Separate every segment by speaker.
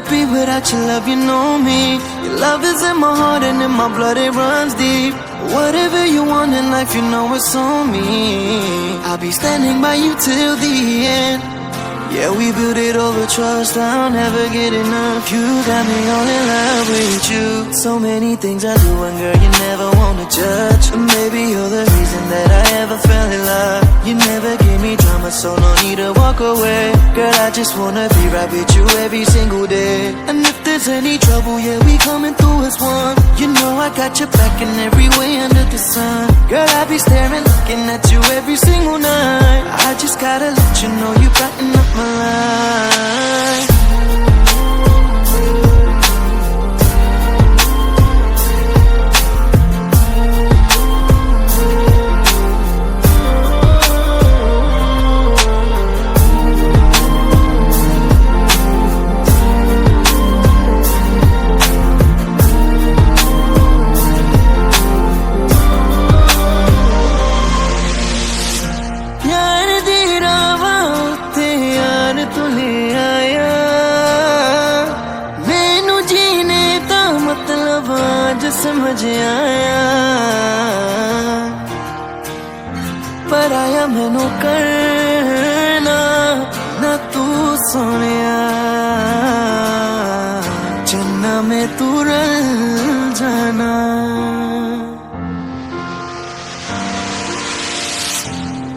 Speaker 1: be without your love, you know me. Your love is in my heart and in my blood, it runs deep. Whatever you want in life, you know it's on me. I'll be standing by you till the end. Yeah, we built it over trust, I'll never get enough. You got me all in love with you. So many things I do and girl, you never wanna judge. But maybe you're the reason that I ever fell in love. You never gave me drama, so no need to walk away. Girl, I just wanna be right with you every single day. And if there's any trouble, yeah, we coming through as one. You know I got your back in every way under the sun. Girl, I be staring, looking at you every single night. I just gotta let you know you brighten up my life. समझ आया पर आया मैनू करना ना तू सोनिया जन्ना में तू रल जाना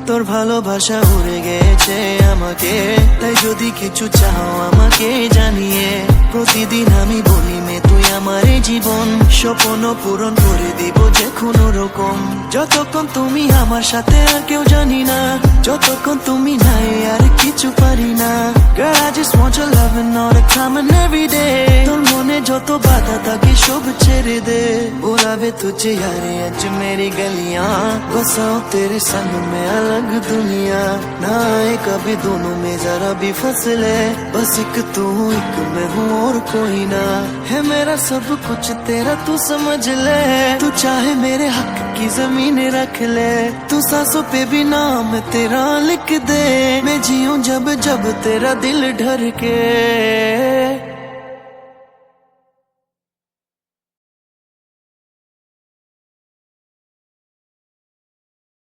Speaker 1: তোর ভালোবাসা উড়ে গেছে আমাকে তাই যদি কিছু চাও আমাকে জানিয়ে প্রতিদিন আমি বলি মে তুই আমার জীবন স্বপ্ন পূরণ করে দিব যে কোনো রকম যতক্ষণ তুমি আমার সাথে আর কেউ জানি না যতক্ষণ তুমি নাই আর কিছু পারি না Girl I just want your love and all the time and every day তোর মনে যত বাধা থাকে সব ছেড়ে দে बुलावे तुझे यारे आज मेरी गलियां बसाओ तेरे संग में अलग दुनिया ना आए कभी दोनों में जरा भी फसले बस एक तू एक मैं हूँ और कोई ना है मेरा सब कुछ तेरा तू समझ ले तू चाहे मेरे हक की जमीन रख ले तू सांसों पे भी नाम तेरा लिख दे मैं जीऊं जब जब तेरा दिल ढर के